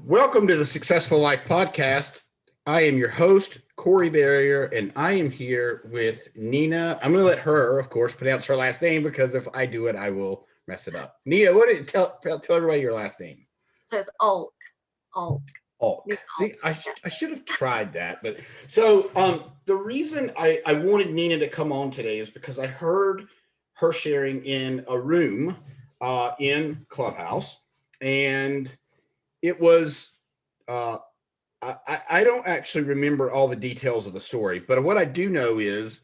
Welcome to the Successful Life Podcast. I am your host, Corey Barrier, and I am here with Nina. I'm going to let her, of course, pronounce her last name because if I do it, I will mess it up. Nina, what did tell everybody your last name? So it's Aouilk. Aouilk. Aouilk. See, I should have tried that. But so the reason I wanted Nina to come on today is because I heard her sharing in a room in Clubhouse, and it was I don't actually remember all the details of the story, but what I do know is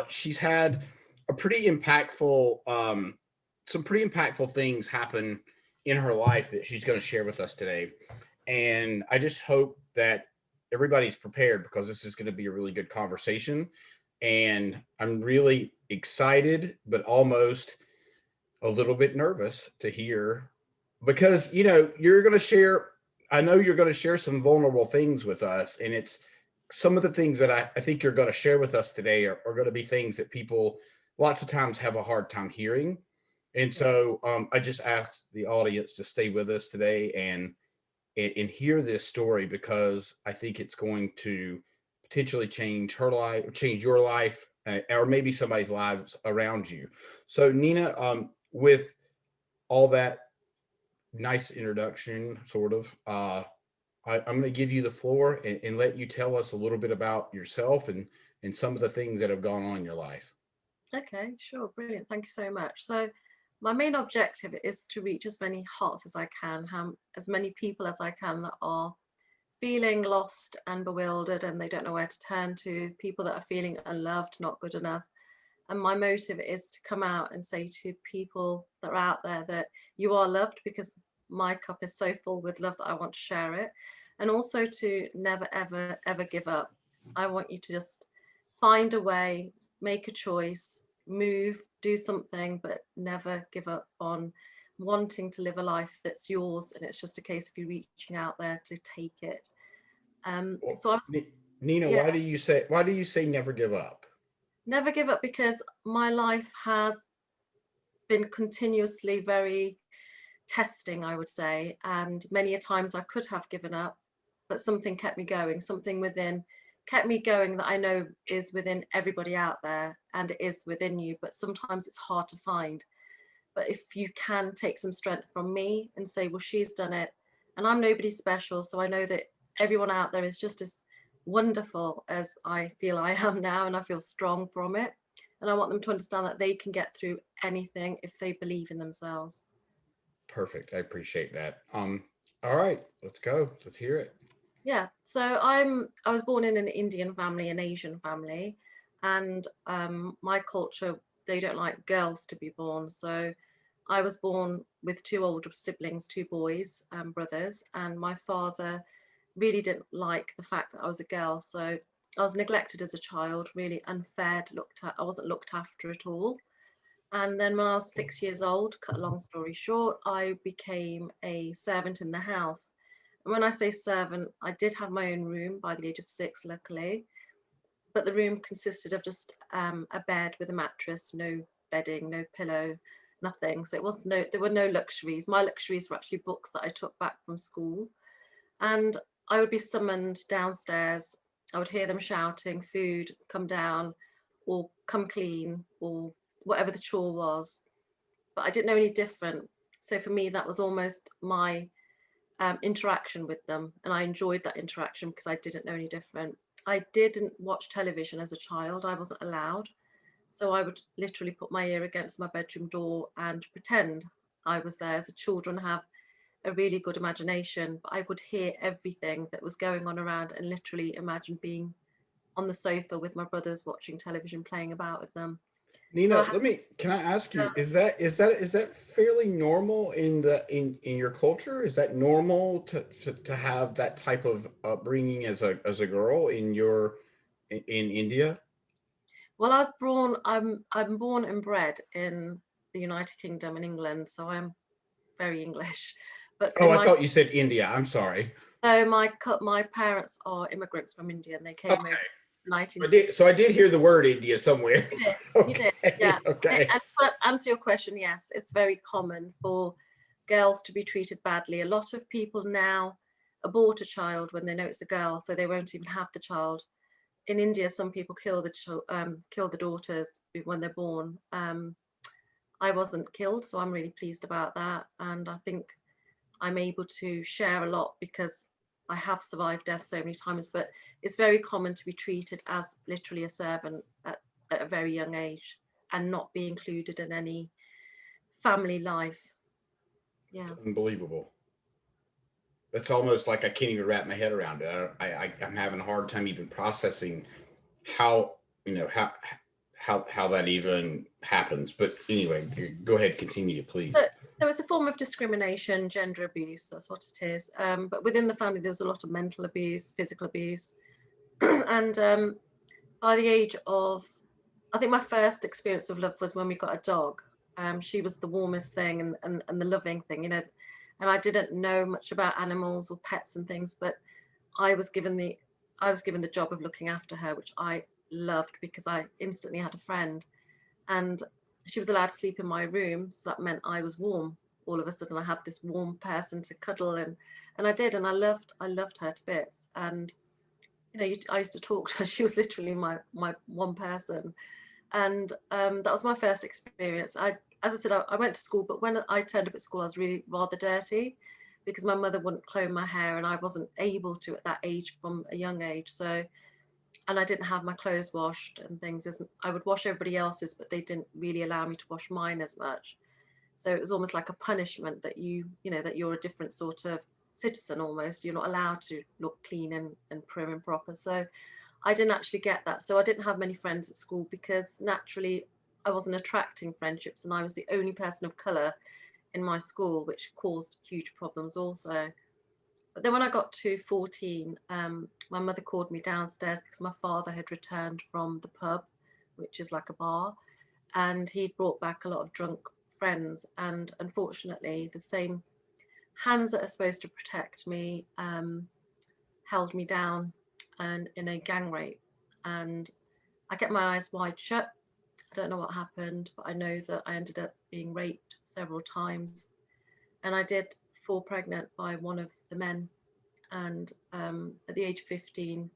she's had a pretty impactful some pretty impactful things happen in her life that she's going to share with us today. And I just hope that everybody's prepared because this is going to be a really good conversation. And I'm really excited, but almost a little bit nervous to hear because, you're going to share. I know you're going to share some vulnerable things with us. And it's some of the things that I think you're going to share with us today are going to be things that people lots of times have a hard time hearing. And so I just asked the audience to stay with us today and hear this story because I think it's going to potentially change her life, change your life, or maybe somebody's lives around you. So Nina, with all that nice introduction, sort of, I'm going to give you the floor and let you tell us a little bit about yourself and some of the things that have gone on in your life. Okay, sure, brilliant. Thank you so much. So my main objective is to reach as many hearts as I can, as many people as I can that are feeling lost and bewildered and they don't know where to turn to, people that are feeling unloved, not good enough. And my motive is to come out and say to people that are out there that you are loved, because my cup is so full with love that I want to share it. And also to never, ever, ever give up. I want you to just find a way, make a choice, move, do something, but never give up on wanting to live a life that's yours. And it's just a case of you reaching out there to take it. So I was, Nina, yeah, why do you say never give up? never give up, because my life has been continuously very testing, I would say, and many a times I could have given up, but something kept me going, something within kept me going that I know is within everybody out there, and it is within you, but sometimes it's hard to find. But if you can take some strength from me and say, well, she's done it and I'm nobody special, so I know that everyone out there is just as wonderful as I feel I am now, and I feel strong from it, and I want them to understand that they can get through anything if they believe in themselves. Perfect. I appreciate that. All right, let's go. Let's hear it. Yeah, so I was born in an Indian family, an Asian family, and my culture, they don't like girls to be born. So I was born with two older siblings, two boys, brothers, and my father really didn't like the fact that I was a girl. So I was neglected as a child, really unfed, I wasn't looked after at all. And then when I was 6 years old, cut a long story short, I became a servant in the house. And when I say servant, I did have my own room by the age of 6, luckily. But the room consisted of just a bed with a mattress, no bedding, no pillow, nothing. So there were no luxuries. My luxuries were actually books that I took back from school. And I would be summoned downstairs. I would hear them shouting, food, come down, or come clean, or whatever the chore was. But I didn't know any different. So for me, that was almost my interaction with them. And I enjoyed that interaction because I didn't know any different. I didn't watch television as a child. I wasn't allowed. So I would literally put my ear against my bedroom door and pretend I was there. As children have a really good imagination, but I would hear everything that was going on around and literally imagine being on the sofa with my brothers watching television, playing about with them. So Nina, can I ask you, is that fairly normal in your culture? Is that normal to have that type of upbringing as a girl in India? well, I'm born and bred in the United Kingdom in England, so I'm very English. But Oh, in I my thought you said India. I'm sorry. no, my parents are immigrants from India, and they came over Okay. in I did. So 1960. I did hear the word India somewhere. You did, you did, Okay. yeah. Okay. And to answer your question, yes, it's very common for girls to be treated badly. A lot of people now abort a child when they know it's a girl, so they won't even have the child. In India, some people kill the daughters when they're born. I wasn't killed, so I'm really pleased about that. And I think I'm able to share a lot because I have survived death so many times, but it's very common to be treated as literally a servant at a very young age and not be included in any family life. Yeah. It's unbelievable. That's almost like I can't even wrap my head around it. I'm having a hard time even processing how, you know, how that even happens. But anyway, go ahead, continue, please. But there was a form of discrimination, gender abuse, that's what it is. But within the family, there was a lot of mental abuse, physical abuse. And by the age of, I think my first experience of love was when we got a dog. She was the warmest thing and the loving thing, you know. And I didn't know much about animals or pets and things, but I was given the I was given the job of looking after her, which I loved because I instantly had a friend. And she was allowed to sleep in my room, so that meant I was warm. All of a sudden, I had this warm person to cuddle, and I did, and I loved her to bits. And you know, I used to talk to her. She was literally my one person, and that was my first experience. As I said, I went to school, but when I turned up at school, I was really rather dirty because my mother wouldn't comb my hair, and I wasn't able to at that age from a young age. So, and I didn't have my clothes washed and things. I would wash everybody else's, but they didn't really allow me to wash mine as much. So it was almost like a punishment that you know, that you're a different sort of citizen almost. You're not allowed to look clean and prim and proper. So I didn't actually get that. So I didn't have many friends at school because naturally I wasn't attracting friendships and I was the only person of colour in my school, which caused huge problems also. But then when I got to 14, my mother called me downstairs because my father had returned from the pub, which is like a bar, and he'd brought back a lot of drunk friends. And unfortunately, the same hands that are supposed to protect me held me down and in a gang rape. And I kept my eyes wide shut. I don't know what happened, but I know that I ended up being raped several times. And I did fall pregnant by one of the men. And at the age of 15,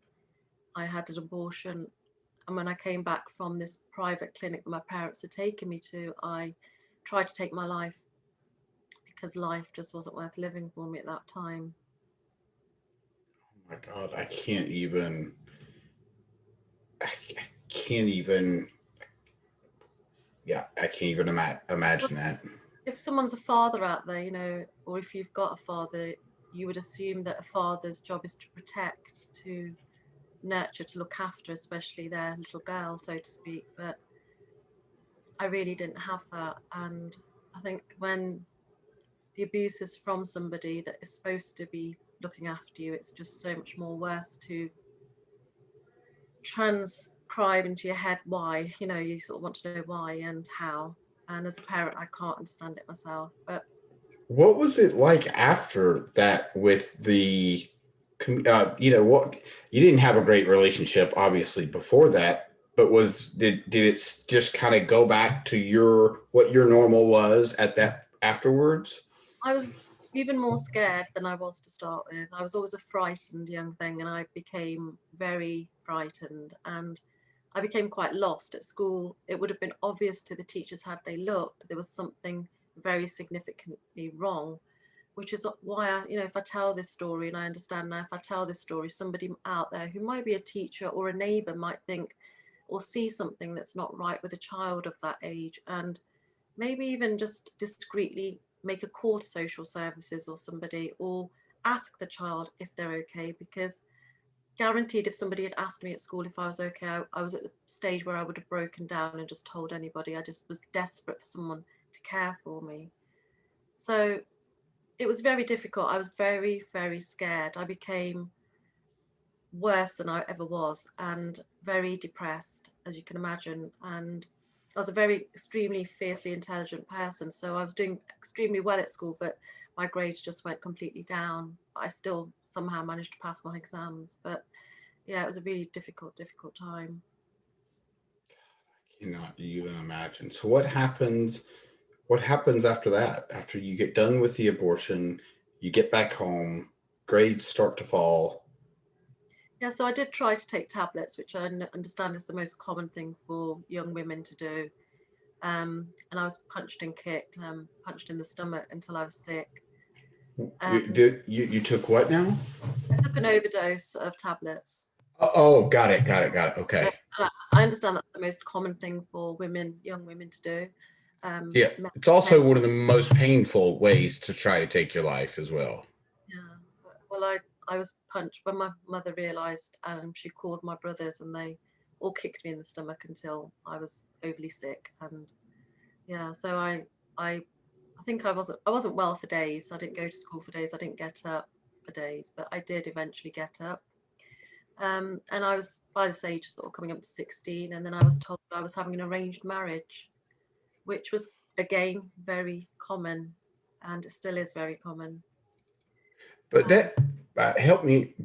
I had an abortion. And when I came back from this private clinic that my parents had taken me to, I tried to take my life because life just wasn't worth living for me at that time. Oh my God, I can't even, yeah, I can't even imagine that. If someone's a father out there, you know, or if you've got a father, you would assume that a father's job is to protect, to nurture, to look after, especially their little girl, so to speak. But I really didn't have that. And I think when the abuse is from somebody that is supposed to be looking after you, it's just so much more worse to transcribe into your head why, you know, you sort of want to know why and how. And as a parent, I can't understand it myself. But What was it like after that with the, you know, what, you didn't have a great relationship obviously before that, but did it just kind of go back to what your normal was at that afterwards? I was even more scared than I was to start with. I was always a frightened young thing, and I became very frightened and I became quite lost at school. It would have been obvious to the teachers had they looked, there was something very significantly wrong, which is why I, you know, if I tell this story, and I understand now, if I tell this story, somebody out there who might be a teacher or a neighbour might think or see something that's not right with a child of that age, and maybe even just discreetly make a call to social services or somebody, or ask the child if they're okay, because guaranteed if somebody had asked me at school if I was okay, I was at the stage where I would have broken down and just told anybody. I just was desperate for someone to care for me. So it was very difficult. I was very, very scared. I became worse than I ever was and very depressed, as you can imagine. And I was a very extremely fiercely intelligent person. So I was doing extremely well at school, but my grades just went completely down. I still somehow managed to pass my exams. But yeah, it was a really difficult time. Cannot even imagine. So what happens? What happens after that? After you get done with the abortion, you get back home. grades start to fall? Yeah, so I did try to take tablets, which I understand is the most common thing for young women to do. And I was punched and kicked, punched in the stomach until I was sick. And You took what now? I took an overdose of tablets. Oh, got it, got it, got it. And Okay. I understand that's the most common thing for women, young women to do. Yeah, Men, it's also men, one of the most painful ways to try to take your life as well. yeah. Well, I was punched when my mother realised, and she called my brothers, and they all kicked me in the stomach until I was overly sick. And yeah, so I think I wasn't well for days. I didn't go to school for days. I didn't get up for days, but I did eventually get up. And I was by this age sort of coming up to 16, and then I was told I was having an arranged marriage, which was again very common, and it still is very common. But Um, that helped me.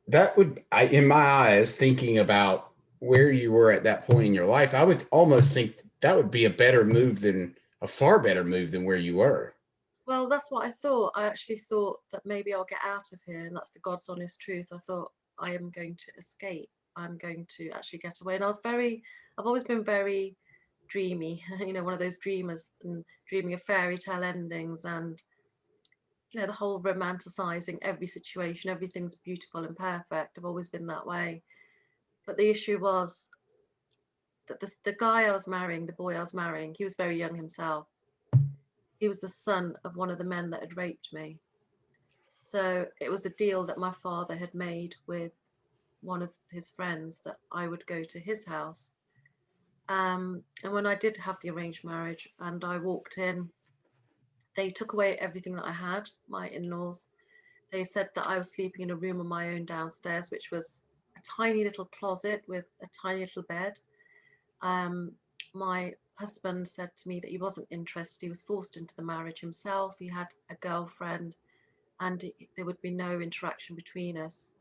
That would, in my eyes, thinking about where you were at that point in your life, I would almost think that would be a far better move than where you were. well, that's what I thought. I actually thought that maybe I'll get out of here, and that's the God's honest truth. I thought I am going to escape. I'm going to actually get away. And I've always been very dreamy, one of those dreamers and dreaming of fairy tale endings and, the whole romanticizing every situation, everything's beautiful and perfect. I've always been that way. But the issue was that the guy I was marrying, the boy I was marrying, he was very young himself. He was the son of one of the men that had raped me. So it was a deal that my father had made with one of his friends that I would go to his house. And when I did have the arranged marriage and I walked in, they took away everything that I had, my in laws. They said that I was sleeping in a room on my own downstairs, which was a tiny little closet with a tiny little bed. Um, my husband said to me that he wasn't interested. He was forced into the marriage himself. He had a girlfriend and there would be no interaction between us.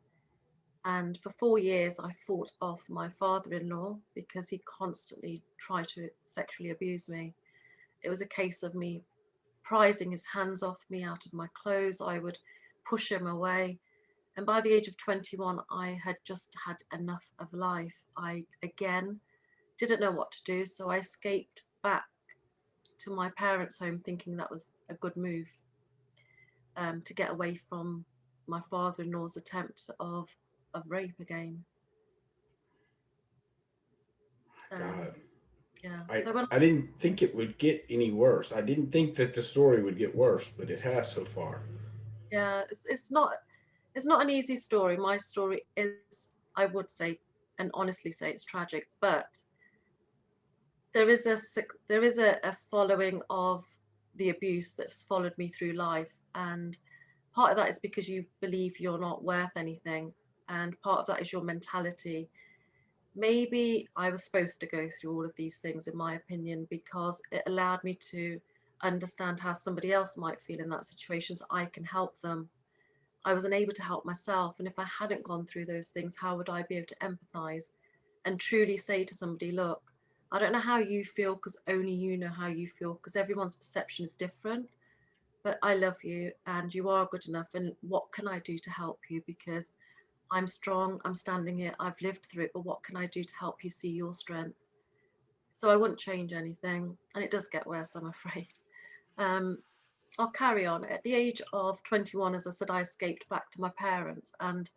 And for 4 years, I fought off my father in law because he constantly tried to sexually abuse me. It was a case of me prizing his hands off me out of my clothes. I would push him away. And by the age of 21, I had just had enough of life. I, again, didn't know what to do. So I escaped back to my parents' home thinking that was a good move, to get away from my father-in-law's attempt of rape again. Um, God, yeah. I So when I didn't think it would get any worse. I didn't think that the story would get worse, but it has so far. yeah, it's not an easy story. My story is, I would say, and honestly say, it's tragic, but there is a following of the abuse that's followed me through life, and part of that is because you believe you're not worth anything, and part of that is your mentality. Maybe I was supposed to go through all of these things, in my opinion, because it allowed me to understand how somebody else might feel in that situation so I can help them. I was unable to help myself. And if I hadn't gone through those things, how would I be able to empathize and truly say to somebody, look, I don't know how you feel because only you know how you feel, because everyone's perception is different. But I love you and you are good enough. And what can I do to help you? Because I'm strong, I'm standing here, I've lived through it, but what can I do to help you see your strength? So I wouldn't change anything. And it does get worse, I'm afraid. Um, I'll carry on. At the age of 21, as I said, I escaped back to my parents. And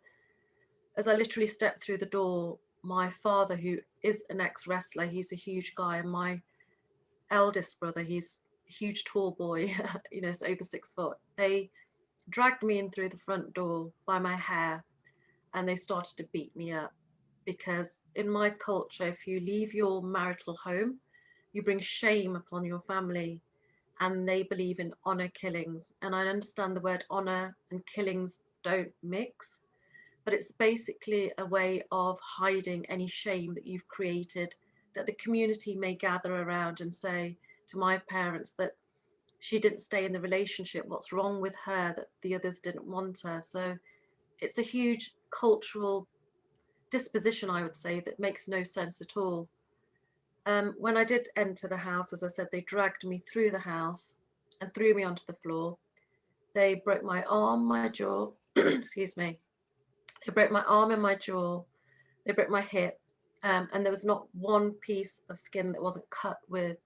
as I literally stepped through the door, my father, who is an ex-wrestler, he's a huge guy, and my eldest brother, he's a huge tall boy, it's over 6 foot. They dragged me in through the front door by my hair and they started to beat me up. Because in my culture, if you leave your marital home, you bring shame upon your family, and they believe in honor killings. And I understand the word honor and killings don't mix, but it's basically a way of hiding any shame that you've created, that the community may gather around and say to my parents that she didn't stay in the relationship, what's wrong with her, that the others didn't want her. So it's a huge cultural disposition, I would say, that makes no sense at all. When I did enter the house, as I said, they dragged me through the house and threw me onto the floor. They broke my arm, my jaw. excuse me. They broke my arm and my jaw. They broke my hip. And there was not one piece of skin that wasn't cut with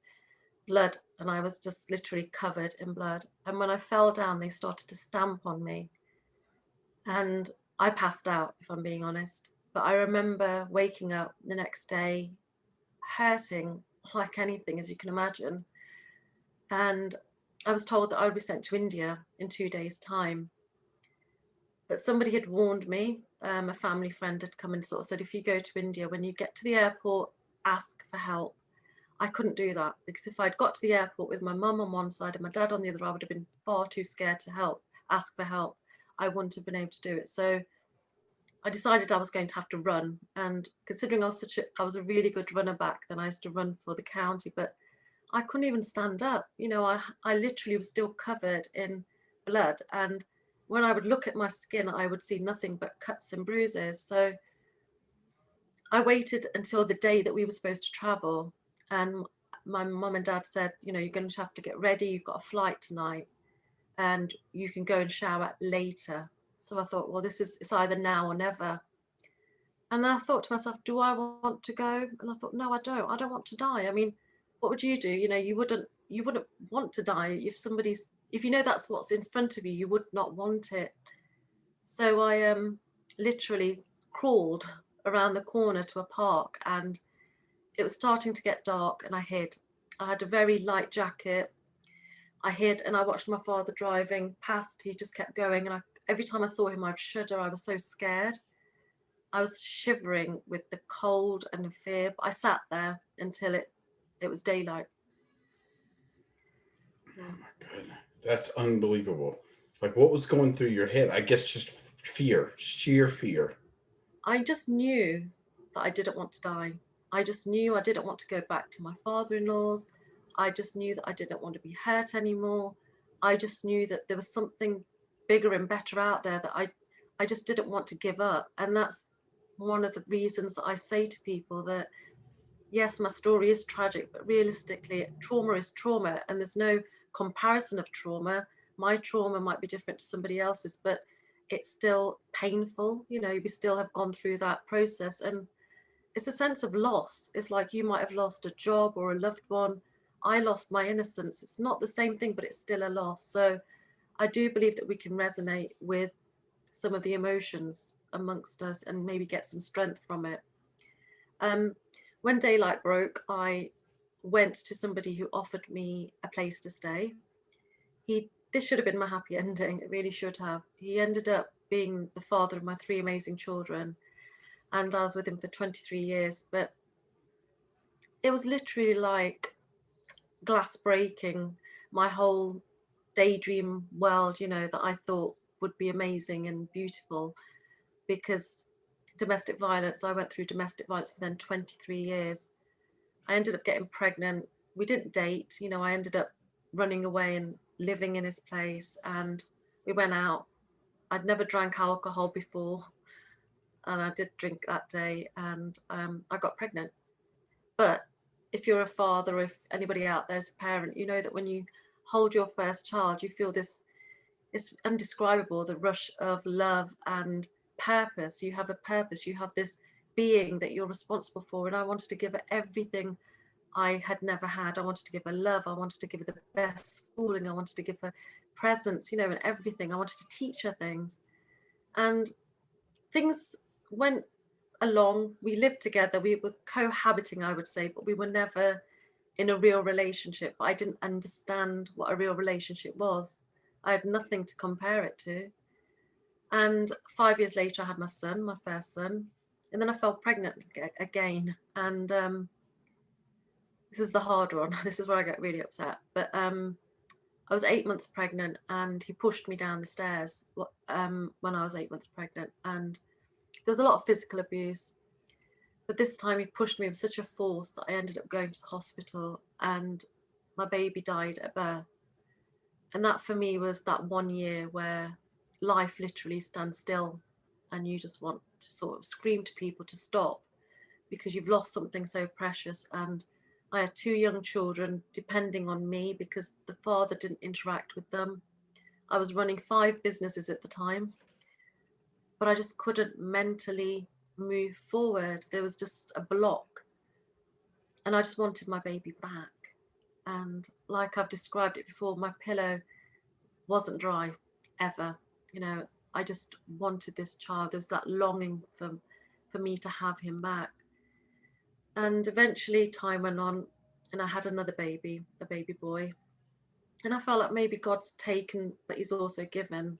blood. And I was just literally covered in blood. And when I fell down, they started to stamp on me. And I passed out, if I'm being honest. But I remember waking up the next day hurting like anything, as you can imagine. And I was told that I would be sent to India in 2 days' time. But somebody had warned me. A family friend had come and sort of said, if you go to India, when you get to the airport, ask for help. I couldn't do that, because if I'd got to the airport with my mum on one side and my dad on the other, I would have been far too scared to ask for help. I wouldn't have been able to do it. So I decided I was going to have to run. And considering I was a really good runner back then, I used to run for the county, but I couldn't even stand up. I literally was still covered in blood. And when I would look at my skin, I would see nothing but cuts and bruises. So I waited until the day that we were supposed to travel. And my mum and dad said, you're going to have to get ready. You've got a flight tonight and you can go and shower later. So I thought, well, it's either now or never. And I thought to myself, do I want to go? And I thought, no, I don't. I don't want to die. I mean, what would you do? You wouldn't want to die if you know that's what's in front of you, you would not want it. So I literally crawled around the corner to a park, and it was starting to get dark, and I hid. I had a very light jacket. I hid, and I watched my father driving past. He just kept going, and every time I saw him, I'd shudder. I was so scared. I was shivering with the cold and the fear. But I sat there until it was daylight. Oh my goodness, that's unbelievable. Like, what was going through your head? I guess just fear, sheer fear. I just knew that I didn't want to die. I just knew I didn't want to go back to my father-in-law's. I just knew that I didn't want to be hurt anymore. I just knew that there was something bigger and better out there that I just didn't want to give up. And that's one of the reasons that I say to people that, yes, my story is tragic, but realistically, trauma is trauma, and there's no comparison of trauma. My trauma might be different to somebody else's, but it's still painful. We still have gone through that process, and it's a sense of loss. It's like you might have lost a job or a loved one. I lost my innocence. It's not the same thing, but it's still a loss. So I do believe that we can resonate with some of the emotions amongst us and maybe get some strength from it. When daylight broke, I went to somebody who offered me a place to stay. This should have been my happy ending. It really should have. He ended up being the father of my 3 amazing children, and I was with him for 23 years. But it was literally like glass breaking. My whole daydream world, that I thought would be amazing and beautiful, because domestic violence, I went through domestic violence for then 23 years. I ended up getting pregnant. We didn't date. I ended up running away and living in his place, and we went out. I'd never drank alcohol before, and I did drink that day, and I got pregnant. But if you're a father, if anybody out there is a parent, you know that when you hold your first child, you feel it's indescribable, the rush of love and purpose. You have a purpose, you have this being that you're responsible for. And I wanted to give her everything I had never had. I wanted to give her love. I wanted to give her the best schooling. I wanted to give her presents, and everything. I wanted to teach her things. And things went along. We lived together. We were cohabiting, I would say, but we were never in a real relationship. But I didn't understand what a real relationship was. I had nothing to compare it to. And 5 years later, I had my son, my first son. And then I fell pregnant again. And this is the hard one. This is where I get really upset. But I was 8 months pregnant, and he pushed me down the stairs when I was 8 months pregnant. And there was a lot of physical abuse. But this time he pushed me with such a force that I ended up going to the hospital, and my baby died at birth. And that for me was that 1 year where life literally stands still, and you just want to sort of scream to people to stop, because you've lost something so precious. And I had 2 young children depending on me because the father didn't interact with them. I was running 5 businesses at the time. but I just couldn't mentally move forward. There was just a block, and I just wanted my baby back. And like I've described it before, my pillow wasn't dry ever. You know, I just wanted this child. There was that longing for me to have him back. And eventually time went on and I had another baby, a baby boy. And I felt like maybe God's taken, but he's also given.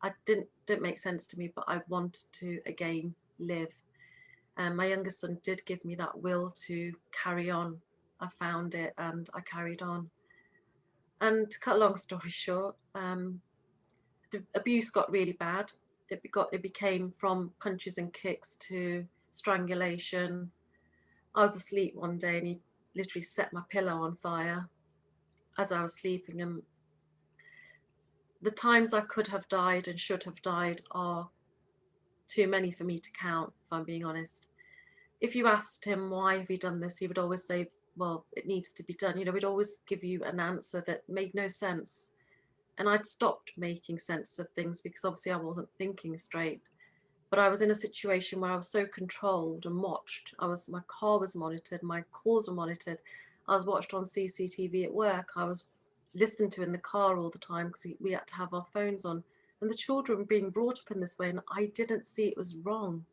I didn't make sense to me, but I wanted to again live. And my youngest son did give me that will to carry on. I found it and I carried on. And to cut a long story short, the abuse got really bad. It became from punches and kicks to strangulation. I was asleep one day and he literally set my pillow on fire as I was sleeping. And the times I could have died and should have died are too many for me to count, if I'm being honest. If you asked him, why have you done this? He would always say, well, it needs to be done. You know, he'd always give you an answer that made no sense. And I'd stopped making sense of things because obviously I wasn't thinking straight. But I was in a situation where I was so controlled and watched. My car was monitored, my calls were monitored. I was watched on CCTV at work. I was listened to in the car all the time because we had to have our phones on. And the children were being brought up in this way, and I didn't see it was wrong.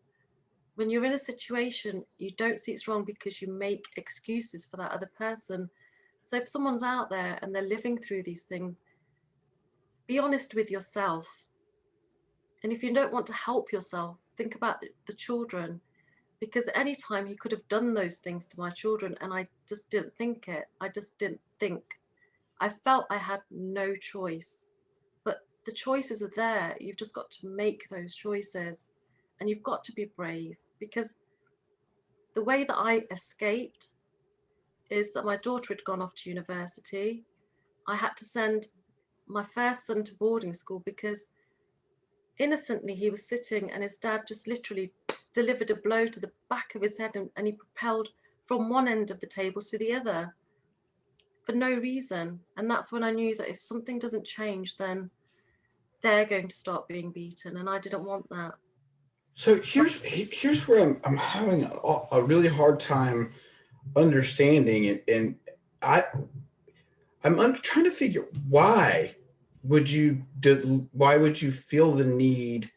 When you're in a situation, you don't see it's wrong because you make excuses for that other person. So if someone's out there and they're living through these things, be honest with yourself. And if you don't want to help yourself, think about the children, because anytime he could have done those things to my children, and I just didn't think it. I just didn't think. I felt I had no choice. But the choices are there. You've just got to make those choices, and you've got to be brave, because the way that I escaped is that my daughter had gone off to university. I had to send my first son to boarding school because innocently he was sitting and his dad just literally delivered a blow to the back of his head, and he propelled from one end of the table to the other for no reason. And that's when I knew that if something doesn't change, then they're going to start being beaten, and I didn't want that. So here's where I'm having a really hard time understanding it, and I trying to figure why would you feel the need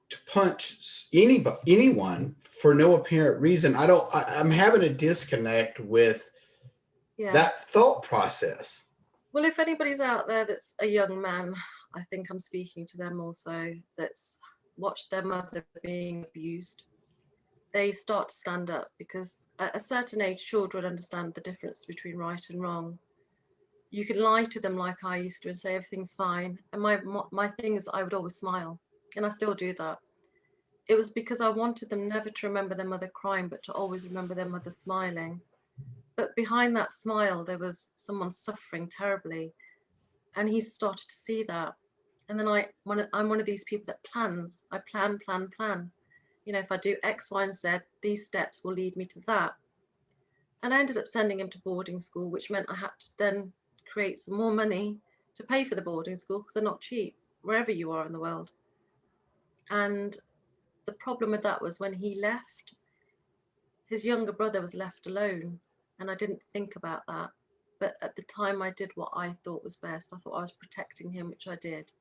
to punch anyone for no apparent reason? I'm having a disconnect with Yeah. that thought process. Well, if anybody's out there that's a young man, I think I'm speaking to them also, that's watched their mother being abused, they start to stand up, because at a certain age, children understand the difference between right and wrong. You can lie to them like I used to and say everything's fine. And my thing is I would always smile, and I still do that. It was because I wanted them never to remember their mother crying, but to always remember their mother smiling. But behind that smile, there was someone suffering terribly. And he started to see that. And then I'm one of these people that plans. I plan. You know, if I do X, Y, and Z, these steps will lead me to that. And I ended up sending him to boarding school, which meant I had to then create some more money to pay for the boarding school, because they're not cheap, wherever you are in the world. And the problem with that was when he left, his younger brother was left alone. And I didn't think about that. But at the time, I did what I thought was best. I thought I was protecting him, which I did.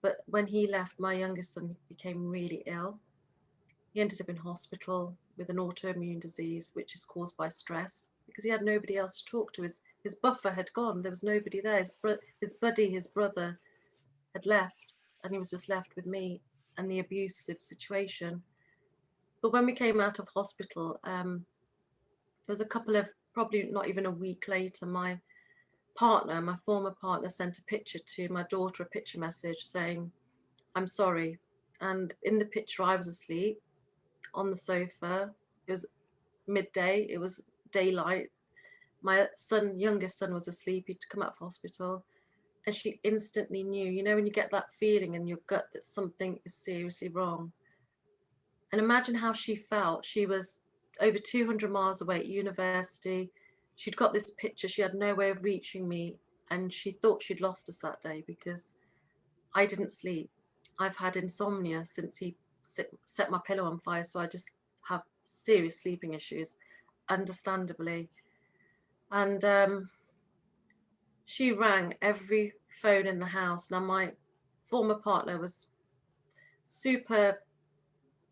But when he left, my youngest son became really ill. He ended up in hospital with an autoimmune disease, which is caused by stress, because he had nobody else to talk to. His buffer had gone. There was nobody there. His buddy, his brother, had left, and he was just left with me and the abusive situation. But when we came out of hospital, there was a couple of, probably not even a week later, my former partner, sent a picture to my daughter, a picture message saying, I'm sorry. And in the picture, I was asleep on the sofa. It was midday, it was daylight. My youngest son was asleep. He'd come out of hospital. And she instantly knew, you know, when you get that feeling in your gut that something is seriously wrong. And imagine how she felt. She was over 200 miles away at university. She'd got this picture. She had no way of reaching me. And she thought she'd lost us that day because I didn't sleep. I've had insomnia since he set my pillow on fire. So I just have serious sleeping issues, understandably. And she rang every phone in the house. Now, my former partner was super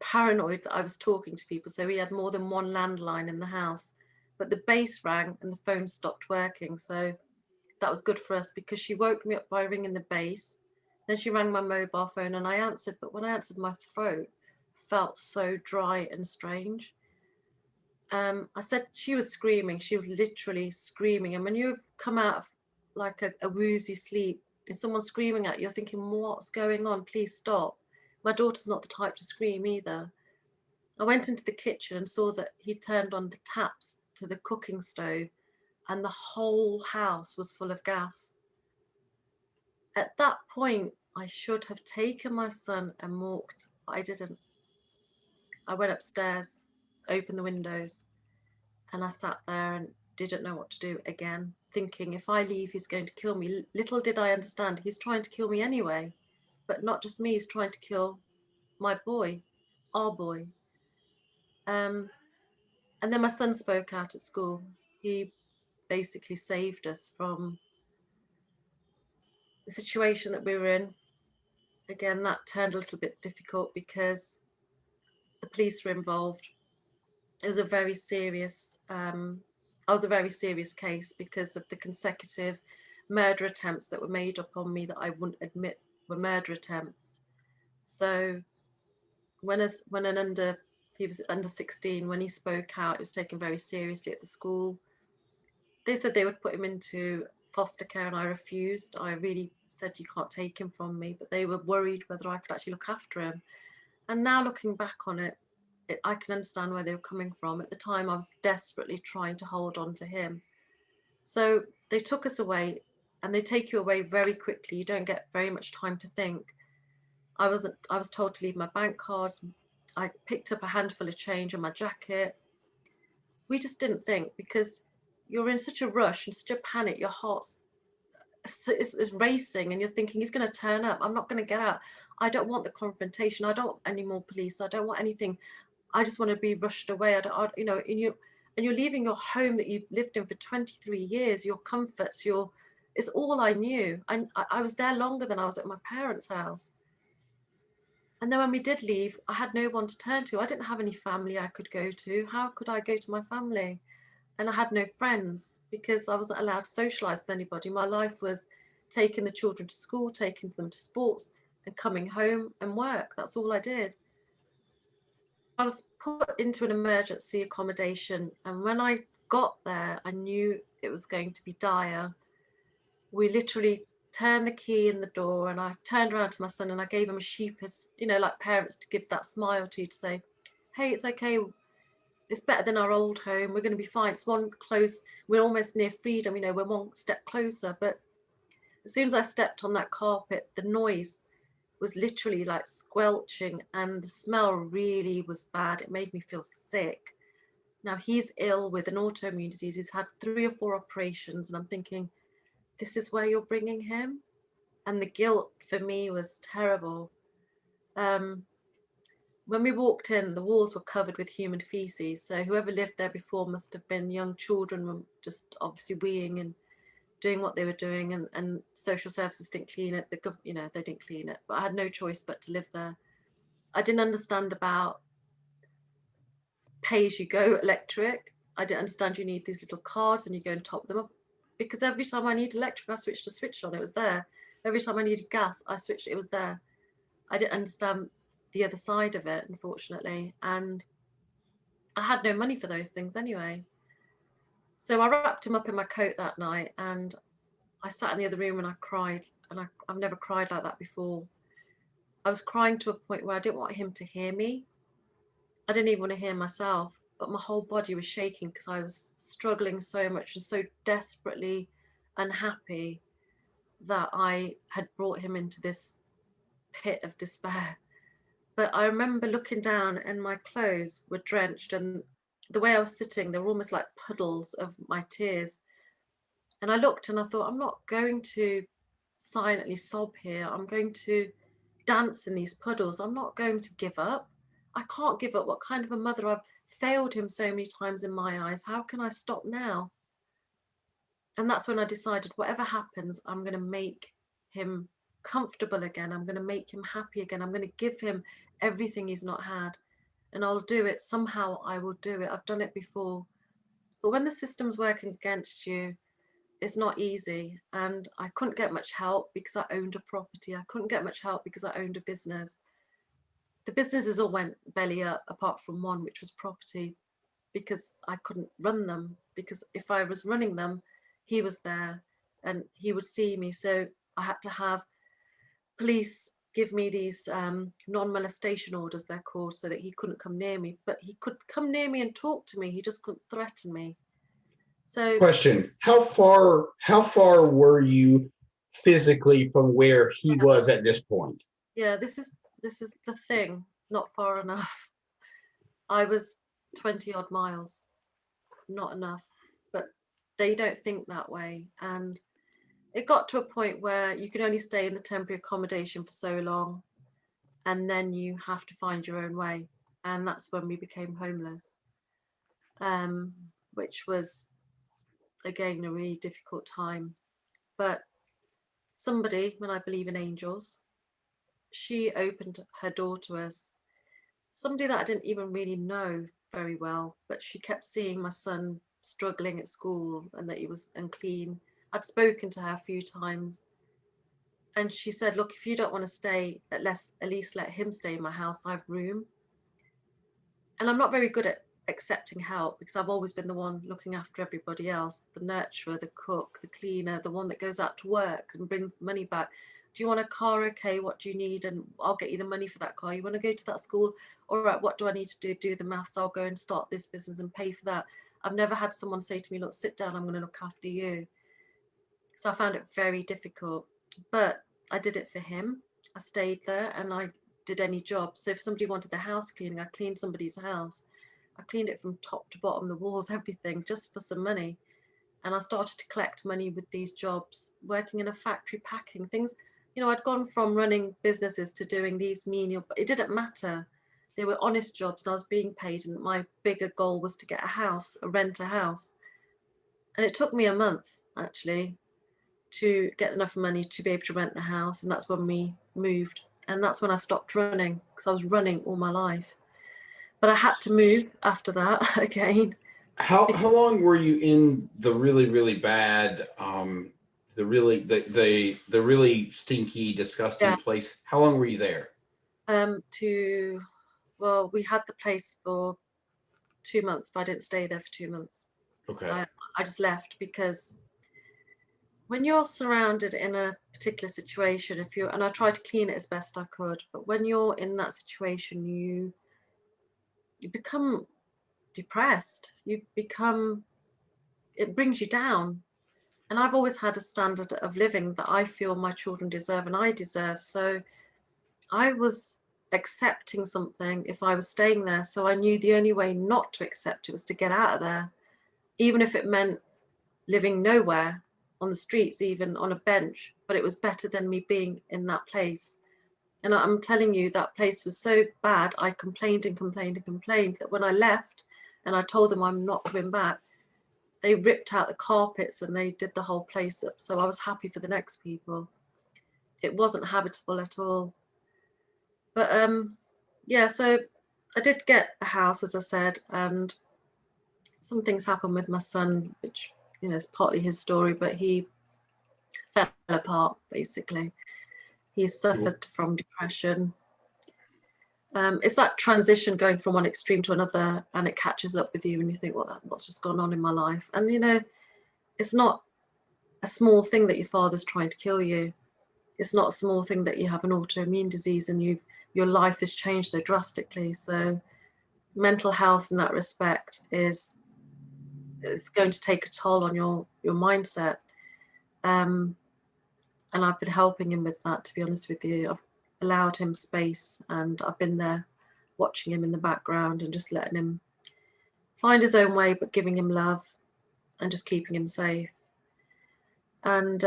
paranoid that I was talking to people. So he had more than one landline in the house. But the base rang and the phone stopped working. So that was good for us because she woke me up by ringing the base. Then she rang my mobile phone and I answered. But when I answered, my throat felt so dry and strange. I said she was screaming. She was literally screaming. And when you've come out of like a woozy sleep and someone's screaming at you, you're thinking, what's going on? Please stop. My daughter's not the type to scream either. I went into the kitchen and saw that he turned on the taps to the cooking stove and the whole house was full of gas. At that point, I should have taken my son and walked, but I didn't. I went upstairs, opened the windows, and I sat there and didn't know what to do again, thinking if I leave, he's going to kill me. Little did I understand, he's trying to kill me anyway, but not just me, he's trying to kill my boy, our boy. And then my son spoke out at school. He basically saved us from the situation that we were in. Again, that turned a little bit difficult because the police were involved. It was a very serious, I was a very serious case because of the consecutive murder attempts that were made upon me that I wouldn't admit were murder attempts. So he was under 16, when he spoke out, it was taken very seriously at the school. They said they would put him into foster care and I refused. I really said, you can't take him from me, but they were worried whether I could actually look after him. And now looking back on it, I can understand where they were coming from. At the time, I was desperately trying to hold on to him. So they took us away, and they take you away very quickly. You don't get very much time to think. I was told to leave my bank cards. I picked up a handful of change in my jacket. We just didn't think because you're in such a rush and such a panic. Your heart's is racing and you're thinking he's going to turn up. I'm not going to get out. I don't want the confrontation. I don't want any more police. I don't want anything. I just want to be rushed away. And you're leaving your home that you've lived in for 23 years, your comforts, it's all I knew. I was there longer than I was at my parents' house. And then when we did leave, I had no one to turn to. I didn't have any family I could go to. How could I go to my family? And I had no friends because I wasn't allowed to socialize with anybody. My life was taking the children to school, taking them to sports, and coming home and work. That's all I did. I was put into an emergency accommodation, and when I got there, I knew it was going to be dire. We literally turned the key in the door, and I turned around to my son and I gave him a sheepish, like parents to give that smile to say, hey, it's okay. It's better than our old home. We're going to be fine. It's one close. We're almost near freedom. We're one step closer. But as soon as I stepped on that carpet, the noise was literally like squelching and the smell really was bad. It made me feel sick. Now he's ill with an autoimmune disease. He's had 3 or 4 operations and I'm thinking, this is where you're bringing him? And the guilt for me was terrible. When we walked in, the walls were covered with human feces. So whoever lived there before must have been young children just obviously weeing and doing what they were doing, and social services didn't clean it. They didn't clean it, but I had no choice but to live there. I didn't understand about pay-as-you-go electric. I didn't understand you need these little cards and you go and top them up, because every time I needed electric, I switched a switch on, it was there. Every time I needed gas, I switched, it was there. I didn't understand the other side of it, unfortunately, and I had no money for those things anyway. So I wrapped him up in my coat that night and I sat in the other room and I cried, and I've never cried like that before. I was crying to a point where I didn't want him to hear me. I didn't even want to hear myself, but my whole body was shaking because I was struggling so much and so desperately unhappy that I had brought him into this pit of despair. But I remember looking down and my clothes were drenched, and the way I was sitting, they were almost like puddles of my tears. And I looked and I thought, I'm not going to silently sob here. I'm going to dance in these puddles. I'm not going to give up. I can't give up. What kind of a mother? I've failed him so many times in my eyes. How can I stop now? And that's when I decided, whatever happens, I'm going to make him comfortable again. I'm going to make him happy again. I'm going to give him everything he's not had. And I'll do it. Somehow I will do it. I've done it before. But when the system's working against you, it's not easy. And I couldn't get much help because I owned a property. I couldn't get much help because I owned a business. The businesses all went belly up apart from one, which was property, because I couldn't run them. Because if I was running them, he was there and he would see me. So I had to have police give me these non-molestation orders, they're called, so that he couldn't come near me. But he could come near me and talk to me. He just couldn't threaten me. So Question: How far were you physically from where he was at this point? yeah, this is the thing. Not far enough. I was 20 odd miles. Not enough. But they don't think that way. And it got to a point where you can only stay in the temporary accommodation for so long, and then you have to find your own way. And that's when we became homeless, which was, again, a really difficult time. But somebody, when I believe in angels, she opened her door to us. Somebody that I didn't even really know very well, but she kept seeing my son struggling at school and that he was unclean. I'd spoken to her a few times, and she said, look, if you don't want to stay, at least let him stay in my house. I have room. And I'm not very good at accepting help because I've always been the one looking after everybody else, the nurturer, the cook, the cleaner, the one that goes out to work and brings the money back. Do you want a car? Okay, what do you need? And I'll get you the money for that car. You want to go to that school? All right, what do I need to do? Do the maths. I'll go and start this business and pay for that. I've never had someone say to me, look, sit down, I'm going to look after you. So I found it very difficult, but I did it for him. I stayed there and I did any job. So if somebody wanted the house cleaning, I cleaned somebody's house. I cleaned it from top to bottom, the walls, everything, just for some money. And I started to collect money with these jobs, working in a factory, packing things. You know, I'd gone from running businesses to doing these menial, but it didn't matter. They were honest jobs and I was being paid. And my bigger goal was to get a house, rent a house. And it took me a month, actually, to get enough money to be able to rent the house. And that's when we moved. And that's when I stopped running, because I was running all my life. But I had to move after that again. How long were you in the really bad, the really stinky, disgusting Yeah. place? How long were you there? Well, we had the place for 2 months, but I didn't stay there for 2 months. Okay. I just left because when you're surrounded in a particular situation, and I tried to clean it as best I could, but when you're in that situation, you become depressed. It brings you down. And I've always had a standard of living that I feel my children deserve and I deserve. So I was accepting something if I was staying there. So I knew the only way not to accept it was to get out of there, even if it meant living nowhere, on the streets, even on a bench. But it was better than me being in that place. And I'm telling you, that place was so bad. I complained and complained and complained that when I left and I told them I'm not coming back, they ripped out the carpets and they did the whole place up. So I was happy for the next people. It wasn't habitable at all. But yeah, so I did get a house, as I said, and some things happened with my son, which, you know, is partly his story, but he fell apart, basically. He suffered from depression. It's that transition going from one extreme to another, and it catches up with you and you think, well, what's just gone on in my life? And, you know, it's not a small thing that your father's trying to kill you. It's not a small thing that you have an autoimmune disease and your life has changed so drastically. So mental health in that respect it's going to take a toll on your mindset. And I've been helping him with that, to be honest with you. I've allowed him space and I've been there watching him in the background and just letting him find his own way, but giving him love and just keeping him safe. And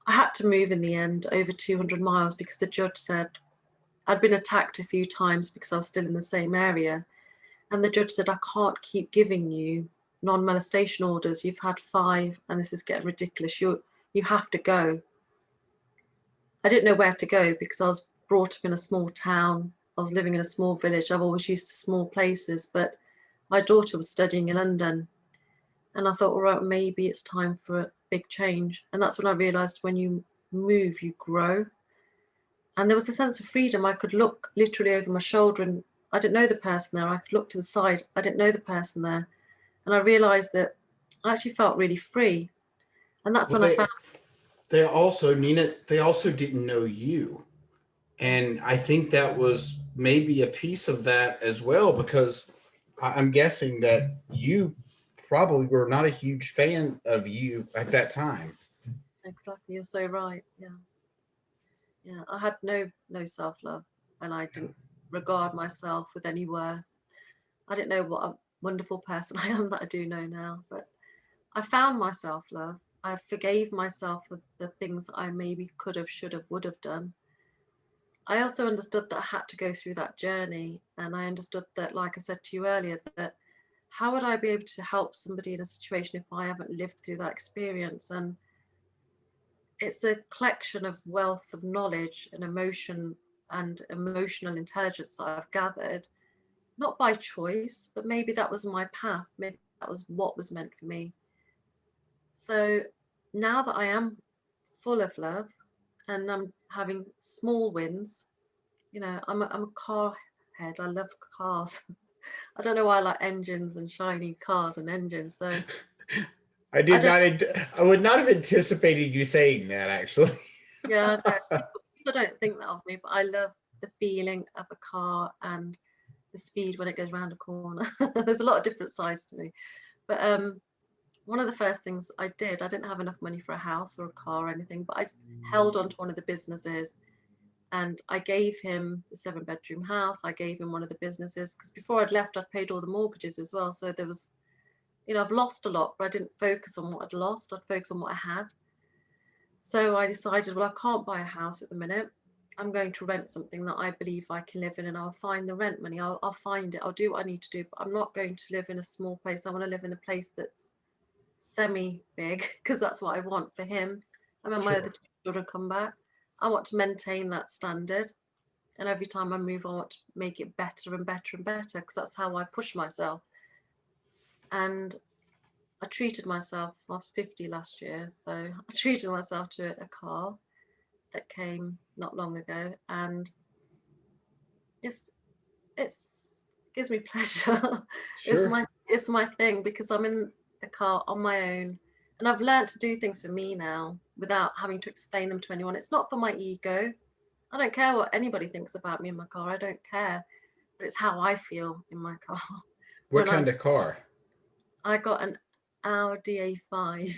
I had to move in the end, over 200 miles, because the judge said I'd been attacked a few times because I was still in the same area. And the judge said, I can't keep giving you non-molestation orders. You've had 5 and this is getting ridiculous. You have to go. I didn't know where to go because I was brought up in a small town. I was living in a small village. I've always used to small places, but my daughter was studying in London. And I thought, all right, maybe it's time for a big change. And that's when I realized when you move, you grow. And there was a sense of freedom. I could look literally over my shoulder and I didn't know the person there. I could look to the side. I didn't know the person there. And I realized that I actually felt really free. And that's Well, when I found. they also, Nina, they also didn't know you. And I think that was maybe a piece of that as well, because I'm guessing that you probably were not a huge fan of you at that time. Exactly, you're so right. Yeah. Yeah. I had no self-love, and I didn't regard myself with any worth. I didn't know what a wonderful person I am that I do know now, but I found my self-love. I forgave myself for the things that I maybe could have, should have, would have done. I also understood that I had to go through that journey. And I understood that, like I said to you earlier, that how would I be able to help somebody in a situation if I haven't lived through that experience? And it's a collection of wealth of knowledge and emotion and emotional intelligence that I've gathered, not by choice, but maybe that was my path. Maybe that was what was meant for me. So now that I am full of love and I'm having small wins, I'm a car head. I love cars. I don't know why I like engines and shiny cars and engines. So I I did don't. not. I would not have anticipated you saying that. Actually, Yeah, no, people don't think that of me, but I love the feeling of a car and the speed when it goes around a corner. There's a lot of different sides to me, but one of the first things I did, I didn't have enough money for a house or a car or anything, but I held on to one of the businesses. And I gave him the 7-bedroom house. I gave him one of the businesses because before I'd left, I'd paid all the mortgages as well. So there was, I've lost a lot, but I didn't focus on what I'd lost. I'd focus on what I had. So I decided, well, I can't buy a house at the minute. I'm going to rent something that I believe I can live in, and I'll find the rent money. I'll find it. I'll do what I need to do. But I'm not going to live in a small place. I want to live in a place that's semi big because that's what I want for him. And when my other sure. 2 children come back, I want to maintain that standard. And every time I move, I want to make it better and better and better because that's how I push myself. And I treated myself. I was 50 last year, so I treated myself to a car that came not long ago, and it's it gives me pleasure. Sure. It's my thing because I'm in the car on my own, and I've learned to do things for me now without having to explain them to anyone. It's not for my ego. I don't care what anybody thinks about me in my car. I don't care, but it's how I feel in my car. What When kind of car? I got an Audi A5.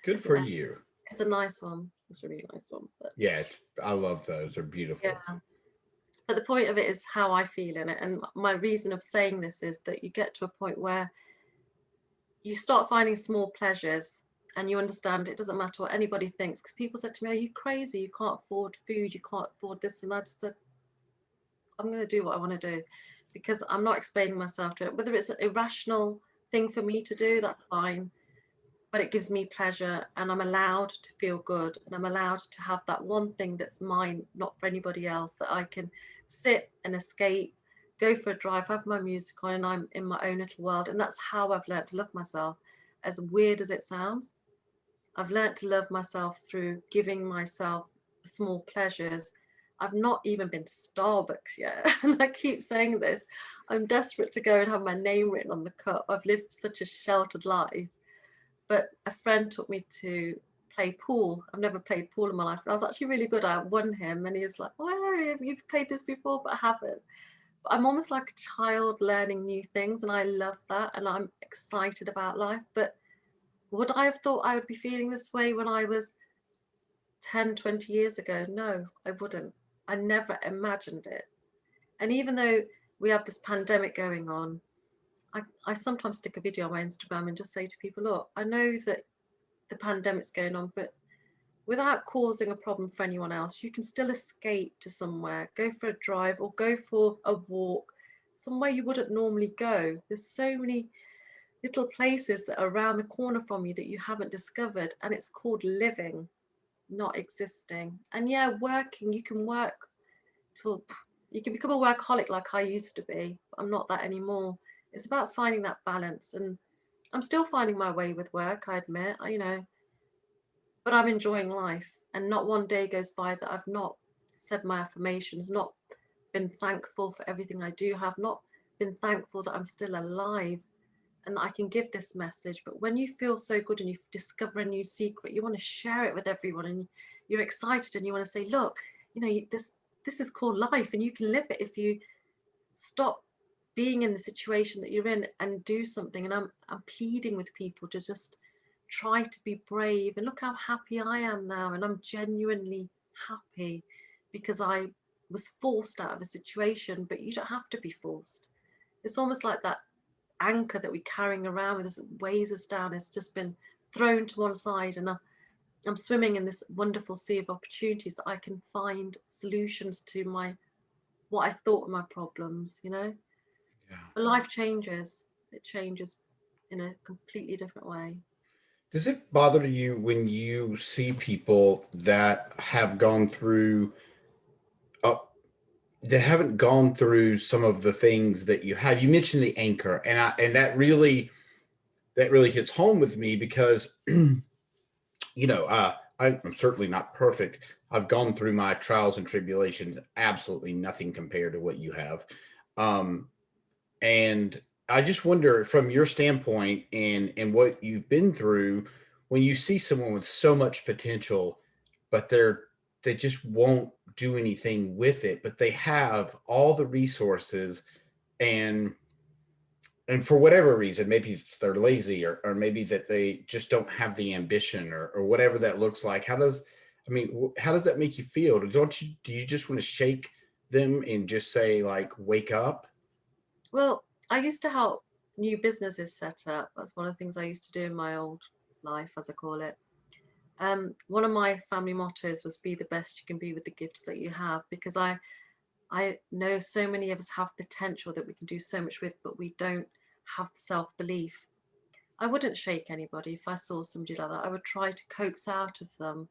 Good It's for you. it's a nice one. It's a really nice one. But Yes, I love those. They're beautiful. yeah. But the point of it is how I feel in it. And my reason of saying this is that you get to a point where you start finding small pleasures and you understand it doesn't matter what anybody thinks. Because people said to me, are you crazy? You can't afford food. You can't afford this. And I just said, I'm going to do what I want to do because I'm not explaining myself to it. Whether it's an irrational thing for me to do, that's fine. But it gives me pleasure and I'm allowed to feel good and I'm allowed to have that one thing that's mine, not for anybody else, that I can sit and escape, go for a drive, have my music on, and I'm in my own little world. And that's how I've learned to love myself. As weird as it sounds, I've learned to love myself through giving myself small pleasures. I've not even been to Starbucks yet. And I keep saying this. I'm desperate to go and have my name written on the cup. I've lived such a sheltered life. But a friend took me to play pool. I've never played pool in my life. And I was actually really good. I won him. And he was like, oh, you've played this before, but I haven't. But I'm almost like a child learning new things. And I love that. And I'm excited about life. But would I have thought I would be feeling this way when I was 10, 20 years ago? No, I wouldn't. I never imagined it. And even though we have this pandemic going on, I sometimes stick a video on my Instagram and just say to people, look, I know that the pandemic's going on, but without causing a problem for anyone else. You can still escape to somewhere, go for a drive or go for a walk, somewhere you wouldn't normally go. There's so many little places that are around the corner from you that you haven't discovered, and it's called living, not existing. And yeah, working, you can work till you can become a workaholic like I used to be. I'm not that anymore. It's about finding that balance, and I'm still finding my way with work, I admit, but I'm enjoying life, and not one day goes by that I've not said my affirmations, not been thankful for everything I do have, not been thankful that I'm still alive and that I can give this message. But when you feel so good and you discover a new secret, you want to share it with everyone, and you're excited and you want to say, look, this is called life, and you can live it if you stop being in the situation that you're in and do something. And I'm pleading with people to just try to be brave, and look how happy I am now, and I'm genuinely happy because I was forced out of a situation. But you don't have to be forced. It's almost like that anchor that we're carrying around with us weighs us down. It's just been thrown to one side, and I'm swimming in this wonderful sea of opportunities that I can find solutions to what I thought were my problems. Yeah. But life changes. It changes in a completely different way. Does it bother you when you see people that have gone through, uh, that haven't gone through some of the things that you have? You mentioned the anchor, and that really hits home with me because I'm certainly not perfect. I've gone through my trials and tribulations, absolutely nothing compared to what you have. Um, and I just wonder, from your standpoint and what you've been through, when you see someone with so much potential, but they just won't do anything with it, but they have all the resources, and for whatever reason, maybe it's they're lazy, or maybe that they just don't have the ambition, or whatever that looks like. How does that make you feel? Do you just want to shake them and just say, like, wake up? Well, I used to help new businesses set up. That's one of the things I used to do in my old life, as I call it. One of my family mottos was be the best you can be with the gifts that you have, because I know so many of us have potential that we can do so much with, but we don't have the self-belief. I wouldn't shake anybody if I saw somebody like that. I would try to coax out of them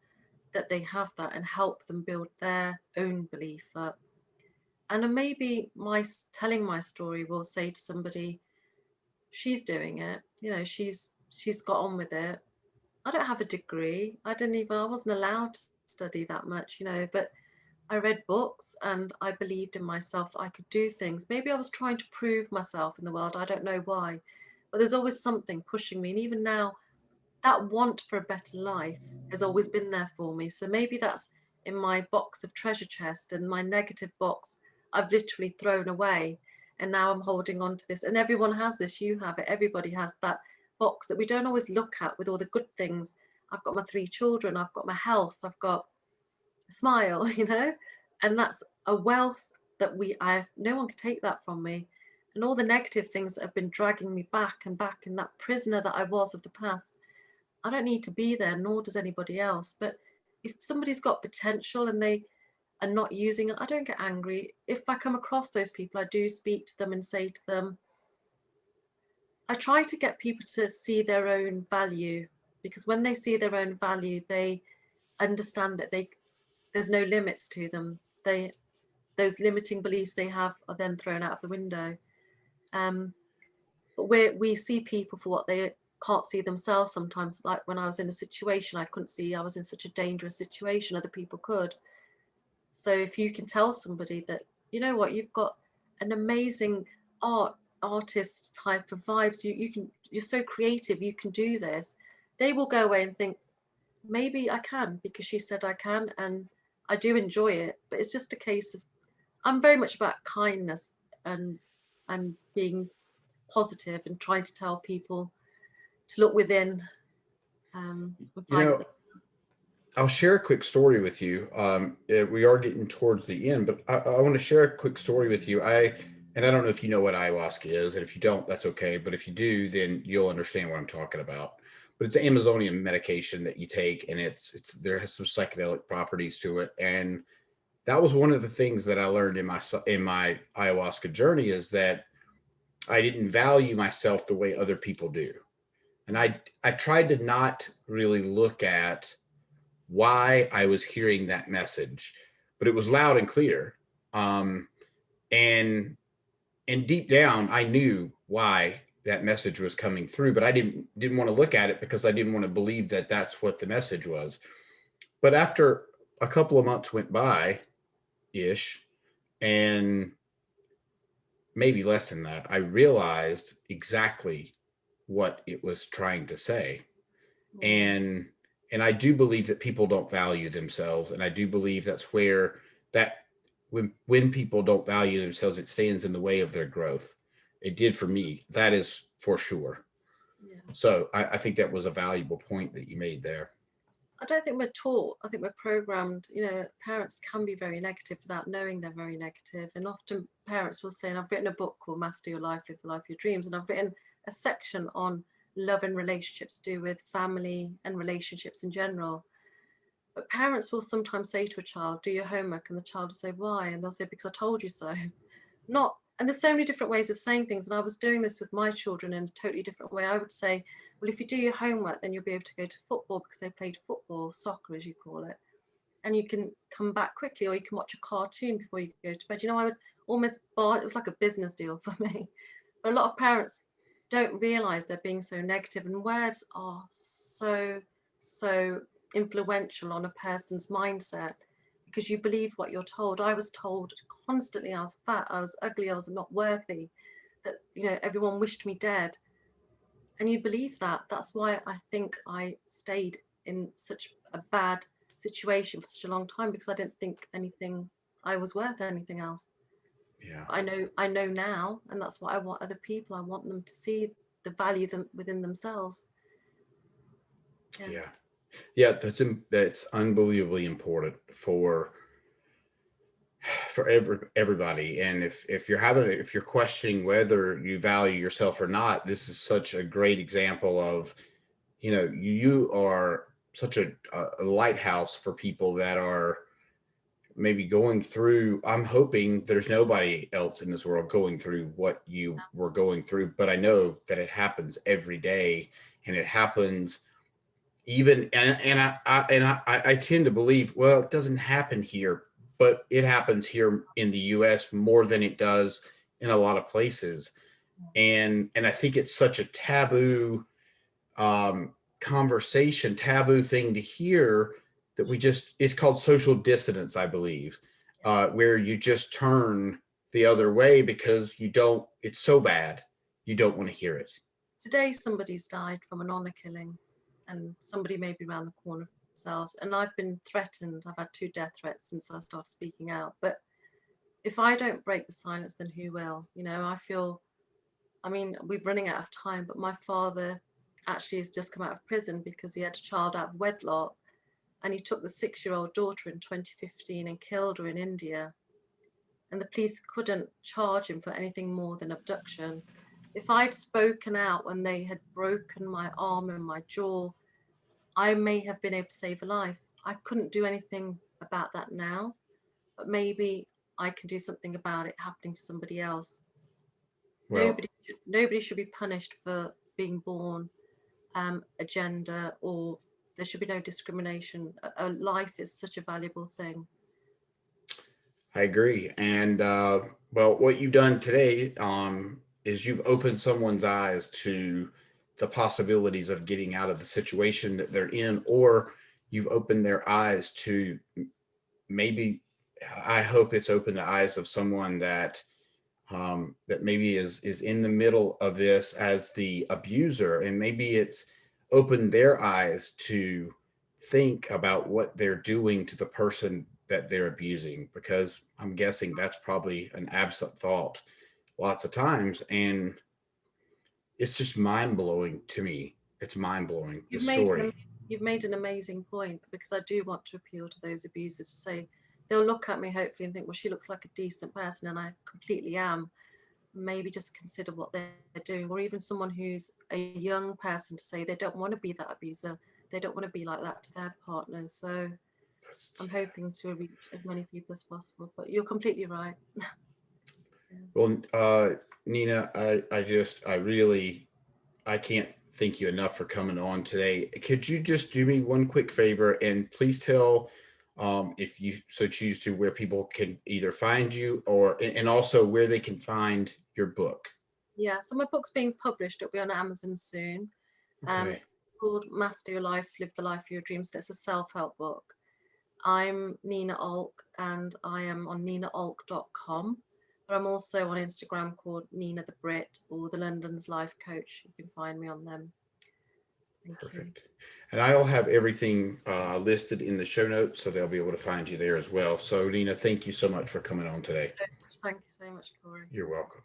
that they have that and help them build their own belief up. And then maybe telling my story will say to somebody, she's doing it, she's got on with it. I don't have a degree. I wasn't allowed to study that much, but I read books and I believed in myself that I could do things. Maybe I was trying to prove myself in the world. I don't know why, but there's always something pushing me. And even now, that want for a better life has always been there for me. So maybe that's in my box of treasure chest, and my negative box I've literally thrown away. And now I'm holding on to this. And everyone has this. You have it. Everybody has that box that we don't always look at with all the good things. I've got my 3 children. I've got my health. I've got a smile, and that's a wealth that no one can take that from me. And all the negative things that have been dragging me back and back in that prisoner that I was of the past, I don't need to be there, nor does anybody else. But if somebody's got potential and they are not using it, I don't get angry. If I come across those people, I do speak to them and say to them, I try to get people to see their own value, because when they see their own value, they understand that there's no limits to them. Those limiting beliefs they have are then thrown out of the window. But we see people for what they can't see themselves sometimes. Like when I was in a situation I couldn't see, I was in such a dangerous situation, other people could. So if you can tell somebody that, you know what, you've got an amazing artist type of vibes, you're so creative, you can do this, they will go away and think, maybe I can, because she said I can, and I do enjoy it. But it's just a case of, I'm very much about kindness and being positive and trying to tell people to look within, and You find know, it. I'll share a quick story with you. We are getting towards the end, but I want to share a quick story with you. And I don't know if you know what ayahuasca is, and if you don't, that's okay. But if you do, then you'll understand what I'm talking about. but it's an Amazonian medication that you take, and it's there has some psychedelic properties to it. And that was one of the things that I learned in my ayahuasca journey, is that I didn't value myself the way other people do. And I tried to not really look at why I was hearing that message, but it was loud and clear. Um, and and deep down, I knew why that message was coming through, but I didn't want to look at it because I didn't want to believe that that's what the message was. But after a couple of months went by, ish, and maybe less than that, I realized exactly what it was trying to say. Mm. And I do believe that people don't value themselves, and I do believe that's where that when people don't value themselves, it stands in the way of their growth. It did for me. That is for sure. Yeah. So I think that was a valuable point that you made there. I don't think we're taught. I think we're programmed. Parents can be very negative without knowing they're very negative. And often parents will say, and I've written a book called Master Your Life, Live the Life of Your Dreams. And I've written a section on love and relationships to do with family and relationships in general. But parents will sometimes say to a child, do your homework. And the child will say, why? And they'll say, because I told you so. Not, and there's so many different ways of saying things. And I was doing this with my children in a totally different way. I would say, well, if you do your homework, then you'll be able to go to football because they played football, soccer, as you call it. And you can come back quickly, or you can watch a cartoon before you go to bed. I would almost bar, it was like a business deal for me. But a lot of parents don't realize they're being so negative, and words are so influential on a person's mindset because you believe what you're told. I was told constantly I was fat, I was ugly, I was not worthy, that everyone wished me dead. And you believe that. That's why I think I stayed in such a bad situation for such a long time, because I didn't think I was worth anything else. Yeah. I know now, and that's what I want other people. I want them to see the value within themselves. Yeah. Yeah. Yeah. That's unbelievably important for everybody. And if you're questioning whether you value yourself or not, this is such a great example of, you are such a lighthouse for people that are maybe going through. I'm hoping there's nobody else in this world going through what you were going through, but I know that it happens every day, and it happens even, and I tend to believe, well, it doesn't happen here, but it happens here in the US more than it does in a lot of places. And I think it's such a taboo conversation, taboo thing to hear, that it's called social dissonance, I believe, where you just turn the other way because it's so bad, you don't want to hear it. Today, somebody's died from an honor killing, and somebody may be around the corner themselves. And I've been threatened. I've had 2 death threats since I started speaking out. But if I don't break the silence, then who will? I feel, we're running out of time, but my father actually has just come out of prison because he had a child out of wedlock, and he took the 6-year-old daughter in 2015 and killed her in India. And the police couldn't charge him for anything more than abduction. If I'd spoken out when they had broken my arm and my jaw, I may have been able to save a life. I couldn't do anything about that now, but maybe I can do something about it happening to somebody else. Well, Nobody should be punished for being born a gender, or there should be no discrimination. A life is such a valuable thing. I agree. And well, what you've done today is you've opened someone's eyes to the possibilities of getting out of the situation that they're in, or you've opened their eyes to, maybe, I hope it's opened the eyes of someone that maybe is in the middle of this as the abuser, and maybe it's opened their eyes to think about what they're doing to the person that they're abusing, because I'm guessing that's probably an absent thought lots of times. And it's just mind-blowing to me. It's mind-blowing, the You've made an story. you've made an amazing point, because I do want to appeal to those abusers to say they'll look at me hopefully and think, well, she looks like a decent person, and I completely am. maybe just consider what they're doing, or even someone who's a young person to say they don't want to be that abuser, they don't want to be like that to their partners. So I'm hoping to reach as many people as possible, but you're completely right. Yeah. Well, Nina, I really, I can't thank you enough for coming on today. Could you just do me one quick favor and please tell, if you so choose to, where people can either find you or, and also where they can find your book? Yeah, so my book's being published. It'll be on Amazon soon. Okay. It's called Master Your Life, Live the Life of Your Dreams. So it's a self-help book. I'm Nina Aouilk, and I am on ninaaulk.com. But I'm also on Instagram called Nina the Brit or the London's Life Coach. You can find me on them. Thank you. Perfect. And I'll have everything listed in the show notes, so they'll be able to find you there as well. So, Nina, thank you so much for coming on today. Thank you so much, Corey. You're welcome.